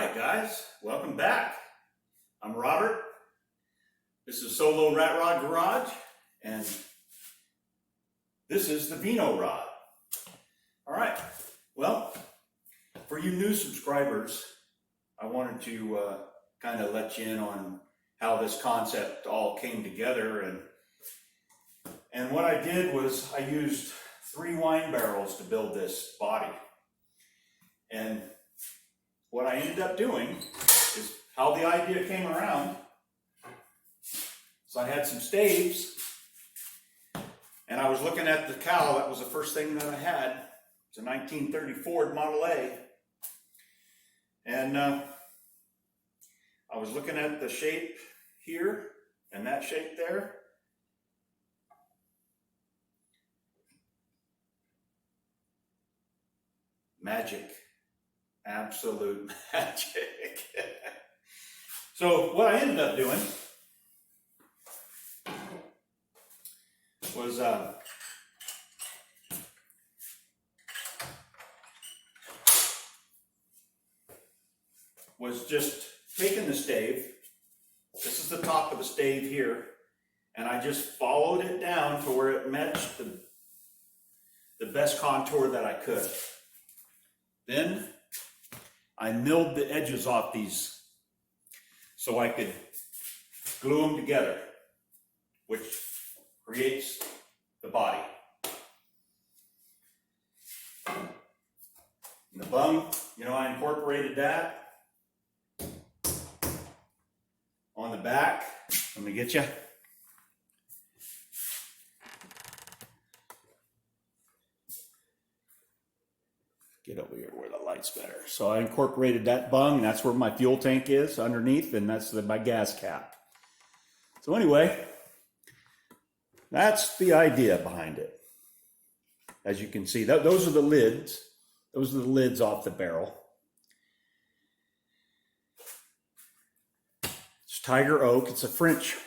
Alright guys, welcome back. I'm Robert. This is Solo Rat Rod Garage, and this is the Vino rod. Alright, well, for you new subscribers, I wanted to kind of let you in on how this concept all came together. And what I did was I used 3 wine barrels to build this body. And what I ended up doing is how the idea came around. So I had some staves, and I was looking at the cow. That was the first thing that I had. It's a 1930 Ford Model A. And I was looking at the shape here and that shape there. Magic. Absolute magic. So what I ended up doing was just taking the stave. This is the top of the stave here, and I just followed it down to where it matched the best contour that I could. Then I milled the edges off these so I could glue them together, which creates the body. And the bung, I incorporated that on the back. Let me get you. Get over here where the light's better. So I incorporated that bung, and that's where my fuel tank is underneath, and that's my gas cap. So anyway, that's the idea behind it. As you can see, those are the lids. Those are the lids off the barrel. It's Tiger Oak. It's a French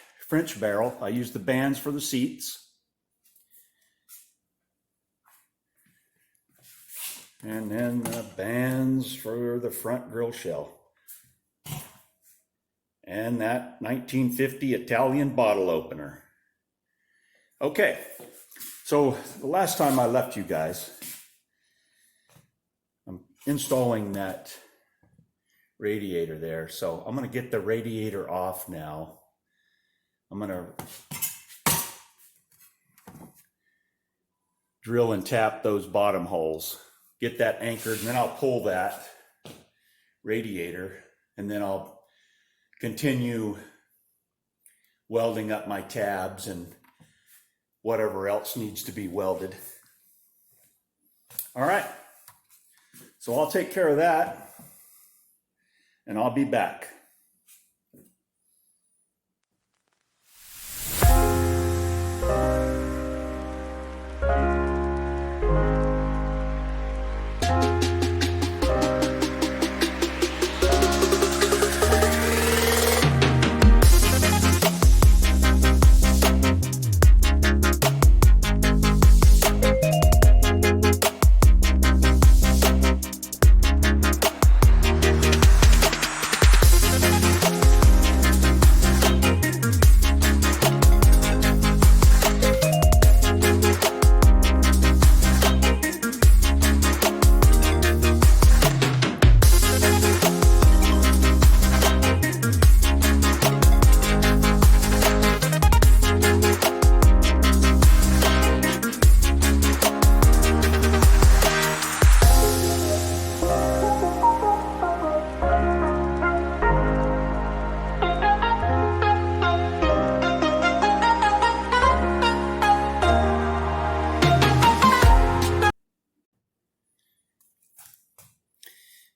barrel. I use the bands for the seats. And then the bands for the front grill shell. And that 1950 Italian bottle opener. Okay, so the last time I left you guys, I'm installing that radiator there. So I'm going to get the radiator off now. I'm going to drill and tap those bottom holes. Get that anchored, and then I'll pull that radiator, and then I'll continue welding up my tabs and whatever else needs to be welded. All right, so I'll take care of that, and I'll be back.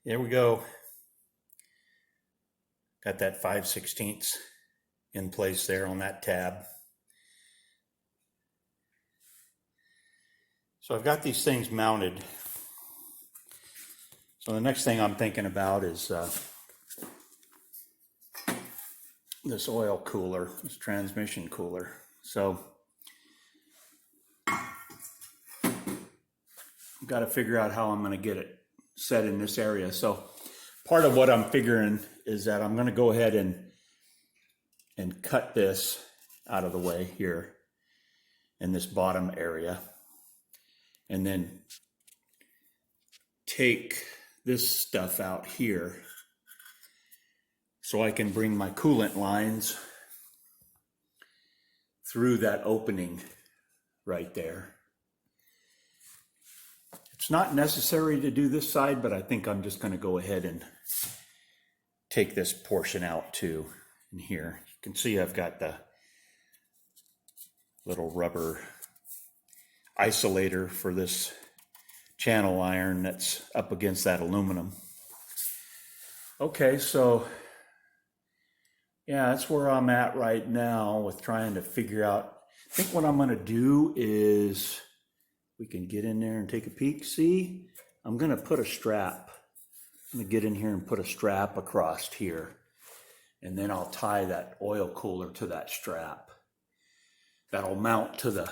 There we go. Got that 5/16 in place there on that tab. So I've got these things mounted. So the next thing I'm thinking about is this oil cooler, this transmission cooler. So I've got to figure out how I'm going to get it set in this area. So part of what I'm figuring is that I'm going to go ahead and cut this out of the way here in this bottom area, and then take this stuff out here so I can bring my coolant lines through that opening right there. It's not necessary to do this side, but I think I'm just going to go ahead and take this portion out too. In here, you can see I've got the little rubber isolator for this channel iron that's up against that aluminum. Okay, so yeah, that's where I'm at right now with trying to figure out. I think what I'm going to do is, we can get in there and take a peek. See, I'm going to put a strap. I'm going to get in here and put a strap across here. And then I'll tie that oil cooler to that strap. That'll mount to the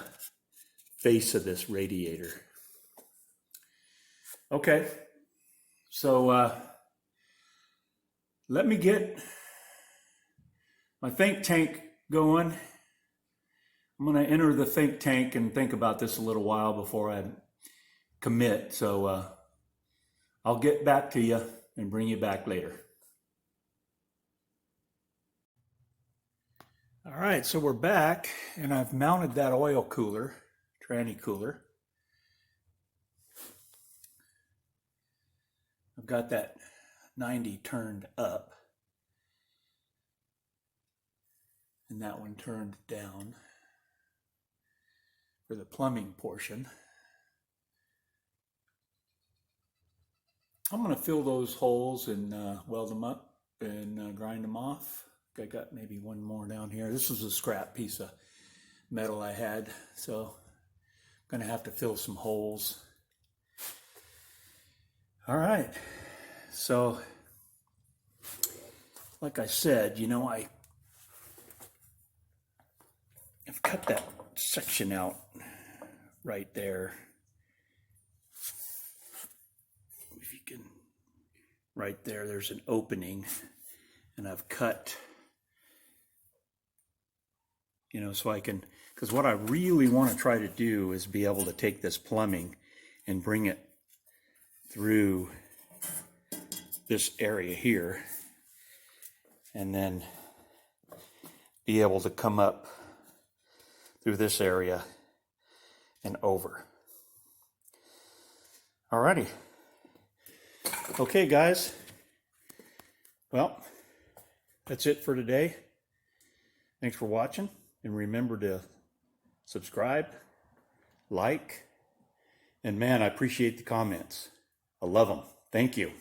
face of this radiator. Okay, so let me get my think tank going. I'm going to enter the think tank and think about this a little while before I commit. So I'll get back to you and bring you back later. All right, so we're back, and I've mounted that oil cooler, tranny cooler. I've got that 90 turned up, and that one turned down for the plumbing portion. I'm going to fill those holes and weld them up and grind them off. I got maybe one more down here. This was a scrap piece of metal I had, so I'm going to have to fill some holes. All right, so like I said, you know, I've cut that section out right there. If you can, right there, there's an opening, and I've cut, you know, so I can, because what I really want to try to do is be able to take this plumbing and bring it through this area here, and then be able to come up through this area and over. Alrighty. Okay, guys. Well, that's it for today. Thanks for watching, and remember to subscribe, like, and man, I appreciate the comments. I love them. Thank you.